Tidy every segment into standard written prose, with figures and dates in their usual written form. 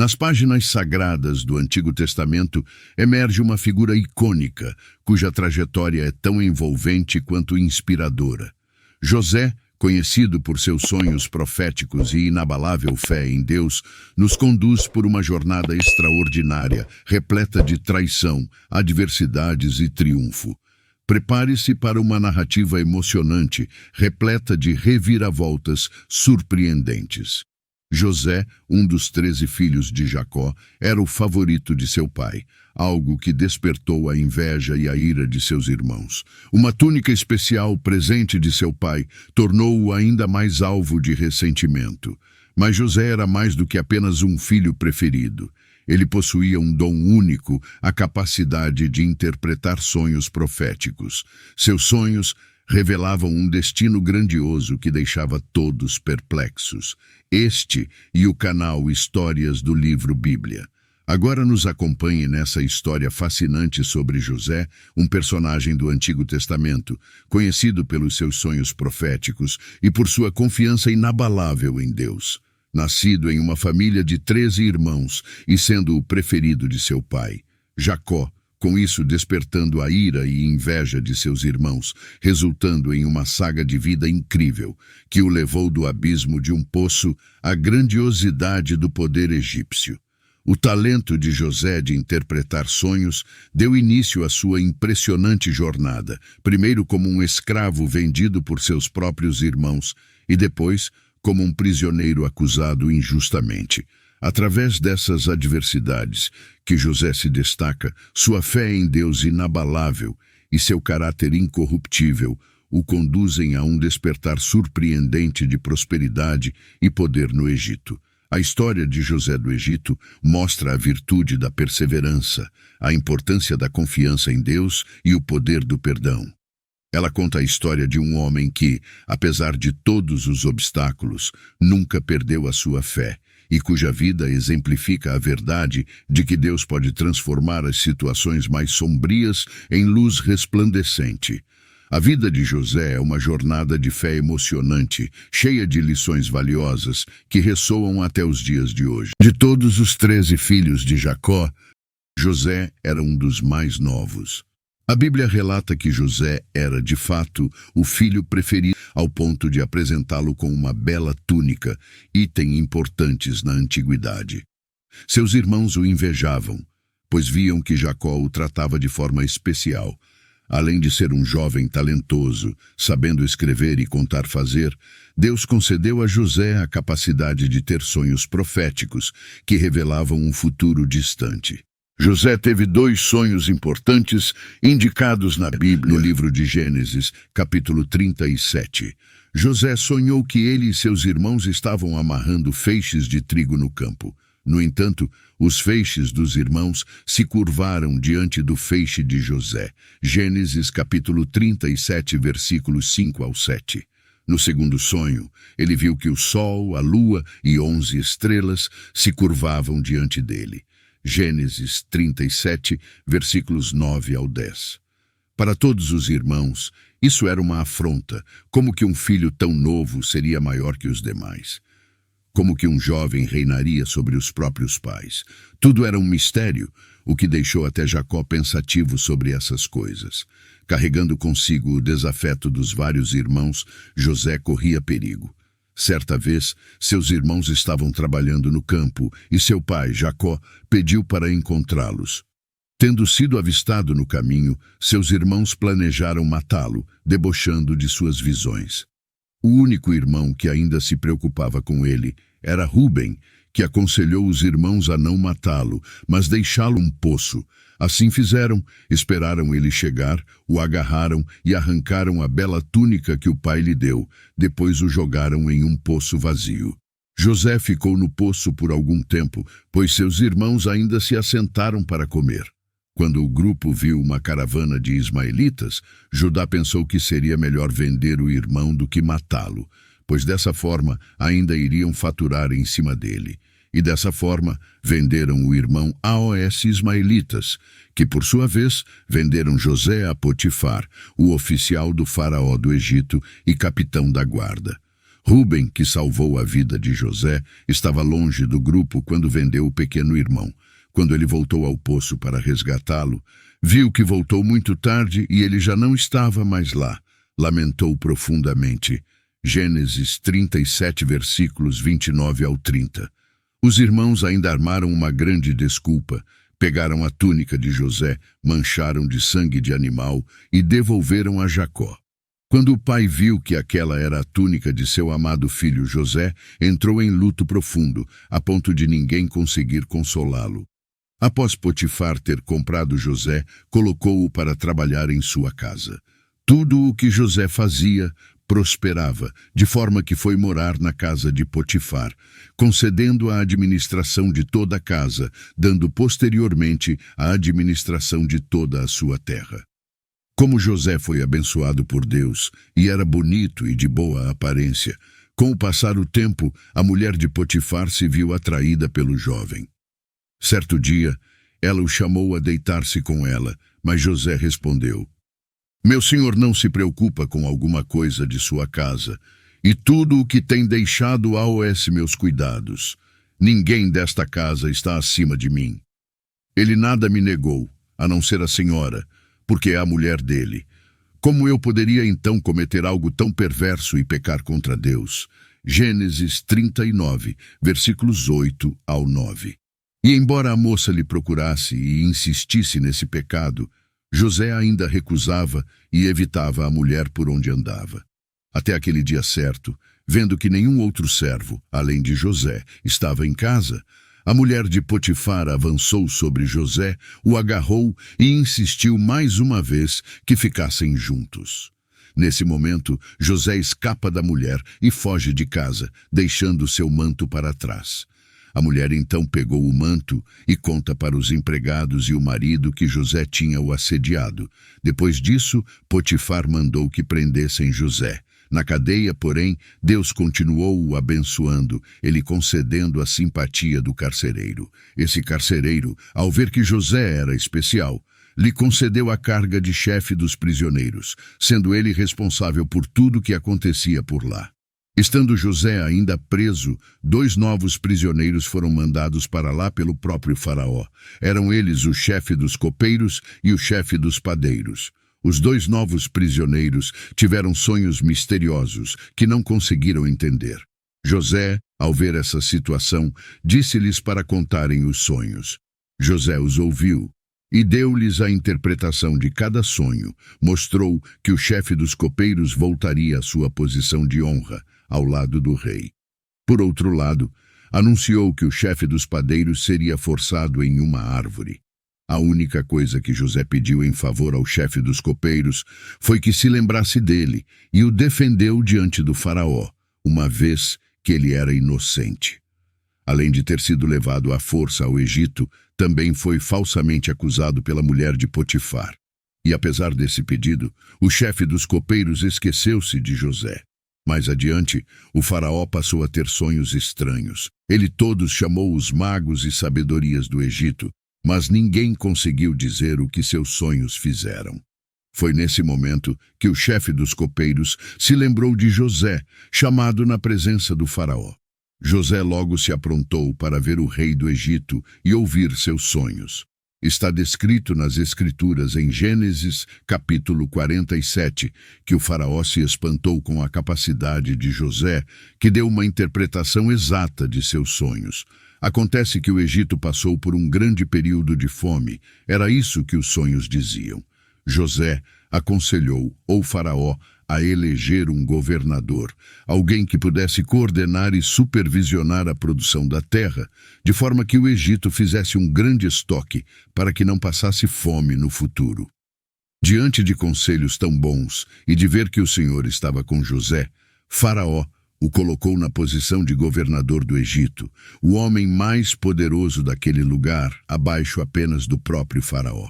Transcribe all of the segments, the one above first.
Nas páginas sagradas do Antigo Testamento emerge uma figura icônica, cuja trajetória é tão envolvente quanto inspiradora. José, conhecido por seus sonhos proféticos e inabalável fé em Deus, nos conduz por uma jornada extraordinária, repleta de traição, adversidades e triunfo. Prepare-se para uma narrativa emocionante, repleta de reviravoltas surpreendentes. José, um dos 13 filhos de Jacó, era o favorito de seu pai, algo que despertou a inveja e a ira de seus irmãos. Uma túnica especial, presente de seu pai, tornou-o ainda mais alvo de ressentimento. Mas José era mais do que apenas um filho preferido. Ele possuía um dom único, a capacidade de interpretar sonhos proféticos. Seus sonhos revelavam um destino grandioso que deixava todos perplexos. Este e o canal Histórias do Livro Bíblia. Agora nos acompanhe nessa história fascinante sobre José, um personagem do Antigo Testamento, conhecido pelos seus sonhos proféticos e por sua confiança inabalável em Deus. Nascido em uma família de 13 irmãos e sendo o preferido de seu pai, Jacó, com isso despertando a ira e inveja de seus irmãos, resultando em uma saga de vida incrível, que o levou do abismo de um poço à grandiosidade do poder egípcio. O talento de José de interpretar sonhos deu início à sua impressionante jornada, primeiro como um escravo vendido por seus próprios irmãos e depois como um prisioneiro acusado injustamente. Através dessas adversidades que José se destaca, sua fé em Deus inabalável e seu caráter incorruptível o conduzem a um despertar surpreendente de prosperidade e poder no Egito. A história de José do Egito mostra a virtude da perseverança, a importância da confiança em Deus e o poder do perdão. Ela conta a história de um homem que, apesar de todos os obstáculos, nunca perdeu a sua fé e cuja vida exemplifica a verdade de que Deus pode transformar as situações mais sombrias em luz resplandecente. A vida de José é uma jornada de fé emocionante, cheia de lições valiosas que ressoam até os dias de hoje. De todos os 13 filhos de Jacó, José era um dos mais novos. A Bíblia relata que José era, de fato, o filho preferido, ao ponto de apresentá-lo com uma bela túnica, item importantes na antiguidade. Seus irmãos o invejavam, pois viam que Jacó o tratava de forma especial. Além de ser um jovem talentoso, sabendo escrever e contar fazer, Deus concedeu a José a capacidade de ter sonhos proféticos que revelavam um futuro distante. José teve 2 sonhos importantes indicados na Bíblia, no livro de Gênesis, capítulo 37. José sonhou que ele e seus irmãos estavam amarrando feixes de trigo no campo. No entanto, os feixes dos irmãos se curvaram diante do feixe de José. Gênesis, capítulo 37, versículos 5 ao 7. No segundo sonho, ele viu que o sol, a lua e 11 estrelas se curvavam diante dele. Gênesis 37, versículos 9 ao 10. Para todos os irmãos, isso era uma afronta, como que um filho tão novo seria maior que os demais. Como que um jovem reinaria sobre os próprios pais. Tudo era um mistério, o que deixou até Jacó pensativo sobre essas coisas. Carregando consigo o desafeto dos vários irmãos, José corria perigo. Certa vez, seus irmãos estavam trabalhando no campo e seu pai, Jacó, pediu para encontrá-los. Tendo sido avistado no caminho, seus irmãos planejaram matá-lo, debochando de suas visões. O único irmão que ainda se preocupava com ele era Ruben, que aconselhou os irmãos a não matá-lo, mas deixá-lo um poço. Assim fizeram, esperaram ele chegar, o agarraram e arrancaram a bela túnica que o pai lhe deu, depois o jogaram em um poço vazio. José ficou no poço por algum tempo, pois seus irmãos ainda se assentaram para comer. Quando o grupo viu uma caravana de ismaelitas, Judá pensou que seria melhor vender o irmão do que matá-lo, pois dessa forma ainda iriam faturar em cima dele. E dessa forma venderam o irmão aos ismaelitas, que por sua vez venderam José a Potifar, o oficial do faraó do Egito e capitão da guarda. Rúben, que salvou a vida de José, estava longe do grupo quando vendeu o pequeno irmão. Quando ele voltou ao poço para resgatá-lo, viu que voltou muito tarde e ele já não estava mais lá. Lamentou profundamente. Gênesis 37, versículos 29 ao 30. Os irmãos ainda armaram uma grande desculpa. Pegaram a túnica de José, mancharam de sangue de animal e devolveram a Jacó. Quando o pai viu que aquela era a túnica de seu amado filho José, entrou em luto profundo, a ponto de ninguém conseguir consolá-lo. Após Potifar ter comprado José, colocou-o para trabalhar em sua casa. Tudo o que José fazia prosperava, de forma que foi morar na casa de Potifar, concedendo a administração de toda a casa, dando posteriormente a administração de toda a sua terra. Como José foi abençoado por Deus e era bonito e de boa aparência, com o passar do tempo, a mulher de Potifar se viu atraída pelo jovem. Certo dia, ela o chamou a deitar-se com ela, mas José respondeu: "Meu senhor não se preocupa com alguma coisa de sua casa, e tudo o que tem deixado aoece meus cuidados. Ninguém desta casa está acima de mim. Ele nada me negou, a não ser a senhora, porque é a mulher dele. Como eu poderia então cometer algo tão perverso e pecar contra Deus?" Gênesis 39, versículos 8 ao 9. E embora a moça lhe procurasse e insistisse nesse pecado, José ainda recusava e evitava a mulher por onde andava. Até aquele dia certo, vendo que nenhum outro servo, além de José, estava em casa, a mulher de Potifar avançou sobre José, o agarrou e insistiu mais uma vez que ficassem juntos. Nesse momento, José escapa da mulher e foge de casa, deixando seu manto para trás. A mulher então pegou o manto e conta para os empregados e o marido que José tinha o assediado. Depois disso, Potifar mandou que prendessem José. Na cadeia, porém, Deus continuou o abençoando, ele concedendo a simpatia do carcereiro. Esse carcereiro, ao ver que José era especial, lhe concedeu a carga de chefe dos prisioneiros, sendo ele responsável por tudo que acontecia por lá. Estando José ainda preso, 2 novos prisioneiros foram mandados para lá pelo próprio faraó. Eram eles o chefe dos copeiros e o chefe dos padeiros. Os 2 novos prisioneiros tiveram sonhos misteriosos que não conseguiram entender. José, ao ver essa situação, disse-lhes para contarem os sonhos. José os ouviu e deu-lhes a interpretação de cada sonho. Mostrou que o chefe dos copeiros voltaria à sua posição de honra, ao lado do rei. Por outro lado, anunciou que o chefe dos padeiros seria forçado em uma árvore. A única coisa que José pediu em favor ao chefe dos copeiros foi que se lembrasse dele e o defendeu diante do faraó, uma vez que ele era inocente. Além de ter sido levado à força ao Egito, também foi falsamente acusado pela mulher de Potifar. E apesar desse pedido, o chefe dos copeiros esqueceu-se de José. Mais adiante, o faraó passou a ter sonhos estranhos. Ele todos chamou os magos e sabedorias do Egito, mas ninguém conseguiu dizer o que seus sonhos fizeram. Foi nesse momento que o chefe dos copeiros se lembrou de José, chamado na presença do faraó. José logo se aprontou para ver o rei do Egito e ouvir seus sonhos. Está descrito nas Escrituras em Gênesis, capítulo 47, que o faraó se espantou com a capacidade de José, que deu uma interpretação exata de seus sonhos. Acontece que o Egito passou por um grande período de fome. Era isso que os sonhos diziam. José aconselhou o faraó a eleger um governador, alguém que pudesse coordenar e supervisionar a produção da terra, de forma que o Egito fizesse um grande estoque para que não passasse fome no futuro. Diante de conselhos tão bons e de ver que o Senhor estava com José, Faraó o colocou na posição de governador do Egito, o homem mais poderoso daquele lugar, abaixo apenas do próprio Faraó.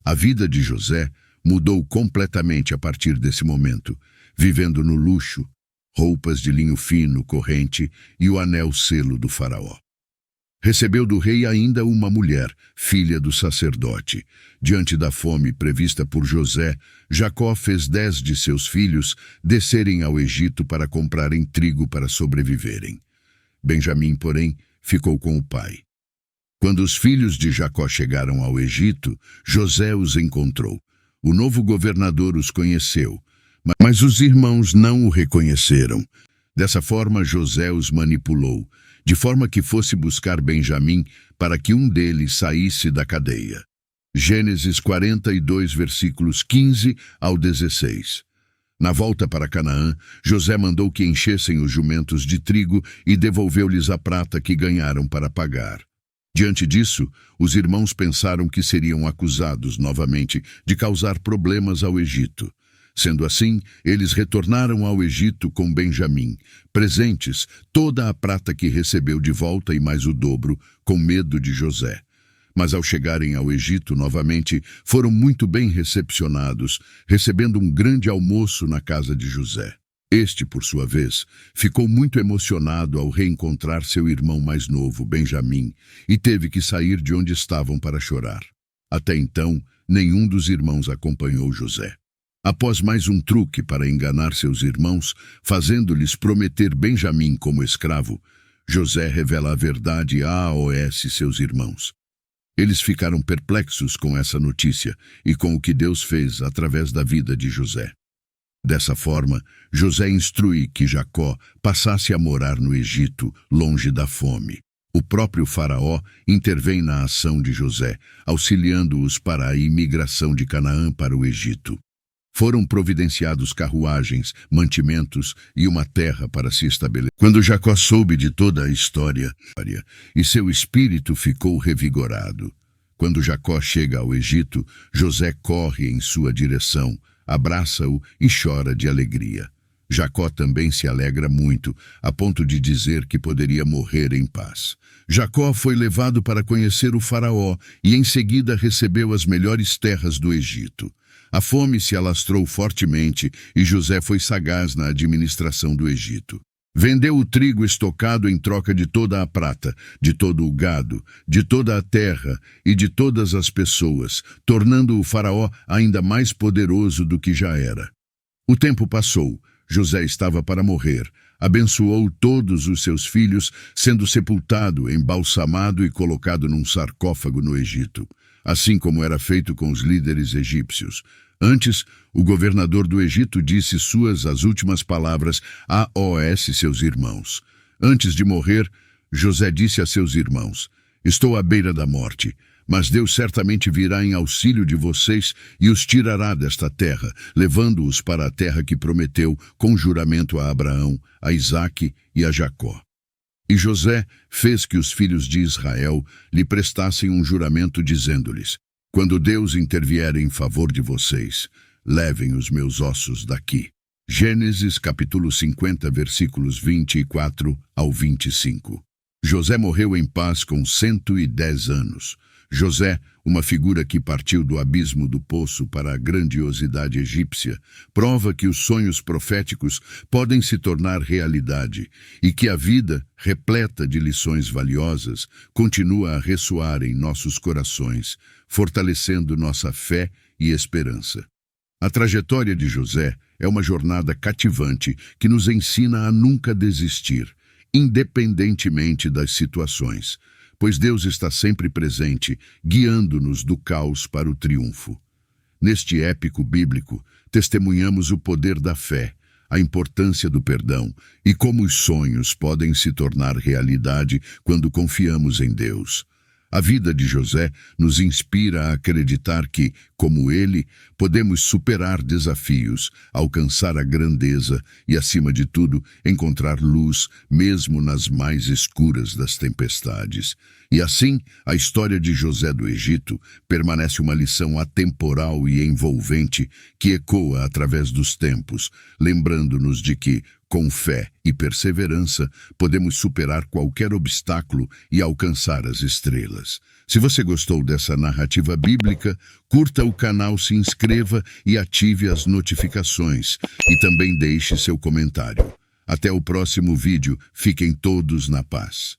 A vida de José mudou completamente a partir desse momento, vivendo no luxo, roupas de linho fino, corrente e o anel selo do faraó. Recebeu do rei ainda uma mulher, filha do sacerdote. Diante da fome prevista por José, Jacó fez 10 de seus filhos descerem ao Egito para comprarem trigo para sobreviverem. Benjamim, porém, ficou com o pai. Quando os filhos de Jacó chegaram ao Egito, José os encontrou. O novo governador os conheceu, mas os irmãos não o reconheceram. Dessa forma, José os manipulou, de forma que fosse buscar Benjamim para que um deles saísse da cadeia. Gênesis 42, versículos 15 ao 16. Na volta para Canaã, José mandou que enchessem os jumentos de trigo e devolveu-lhes a prata que ganharam para pagar. Diante disso, os irmãos pensaram que seriam acusados novamente de causar problemas ao Egito. Sendo assim, eles retornaram ao Egito com Benjamim, presentes, toda a prata que recebeu de volta e mais o dobro, com medo de José. Mas ao chegarem ao Egito novamente, foram muito bem recepcionados, recebendo um grande almoço na casa de José. Este, por sua vez, ficou muito emocionado ao reencontrar seu irmão mais novo, Benjamim, e teve que sair de onde estavam para chorar. Até então, nenhum dos irmãos acompanhou José. Após mais um truque para enganar seus irmãos, fazendo-lhes prometer Benjamim como escravo, José revela a verdade a Aos, seus irmãos. Eles ficaram perplexos com essa notícia e com o que Deus fez através da vida de José. Dessa forma, José instrui que Jacó passasse a morar no Egito, longe da fome. O próprio faraó intervém na ação de José, auxiliando-os para a imigração de Canaã para o Egito. Foram providenciados carruagens, mantimentos e uma terra para se estabelecer. Quando Jacó soube de toda a história, e seu espírito ficou revigorado. Quando Jacó chega ao Egito, José corre em sua direção, abraça-o e chora de alegria. Jacó também se alegra muito, a ponto de dizer que poderia morrer em paz. Jacó foi levado para conhecer o faraó e em seguida recebeu as melhores terras do Egito. A fome se alastrou fortemente e José foi sagaz na administração do Egito. Vendeu o trigo estocado em troca de toda a prata, de todo o gado, de toda a terra e de todas as pessoas, tornando o faraó ainda mais poderoso do que já era. O tempo passou, José estava para morrer. Abençoou todos os seus filhos, sendo sepultado, embalsamado e colocado num sarcófago no Egito, assim como era feito com os líderes egípcios. Antes, o governador do Egito disse as últimas palavras a Aos, seus irmãos. Antes de morrer, José disse a seus irmãos: "Estou à beira da morte, mas Deus certamente virá em auxílio de vocês e os tirará desta terra, levando-os para a terra que prometeu com juramento a Abraão, a Isaque e a Jacó." E José fez que os filhos de Israel lhe prestassem um juramento dizendo-lhes: "Quando Deus intervier em favor de vocês, levem os meus ossos daqui." Gênesis capítulo 50, versículos 24 ao 25. José morreu em paz com 110 anos. José, uma figura que partiu do abismo do poço para a grandiosidade egípcia, prova que os sonhos proféticos podem se tornar realidade e que a vida, repleta de lições valiosas, continua a ressoar em nossos corações, fortalecendo nossa fé e esperança. A trajetória de José é uma jornada cativante que nos ensina a nunca desistir, independentemente das situações, pois Deus está sempre presente, guiando-nos do caos para o triunfo. Neste épico bíblico, testemunhamos o poder da fé, a importância do perdão e como os sonhos podem se tornar realidade quando confiamos em Deus. A vida de José nos inspira a acreditar que, como ele, podemos superar desafios, alcançar a grandeza e, acima de tudo, encontrar luz mesmo nas mais escuras das tempestades. E assim, a história de José do Egito permanece uma lição atemporal e envolvente que ecoa através dos tempos, lembrando-nos de que, com fé e perseverança, podemos superar qualquer obstáculo e alcançar as estrelas. Se você gostou dessa narrativa bíblica, curta o canal, se inscreva e ative as notificações. E também deixe seu comentário. Até o próximo vídeo. Fiquem todos na paz.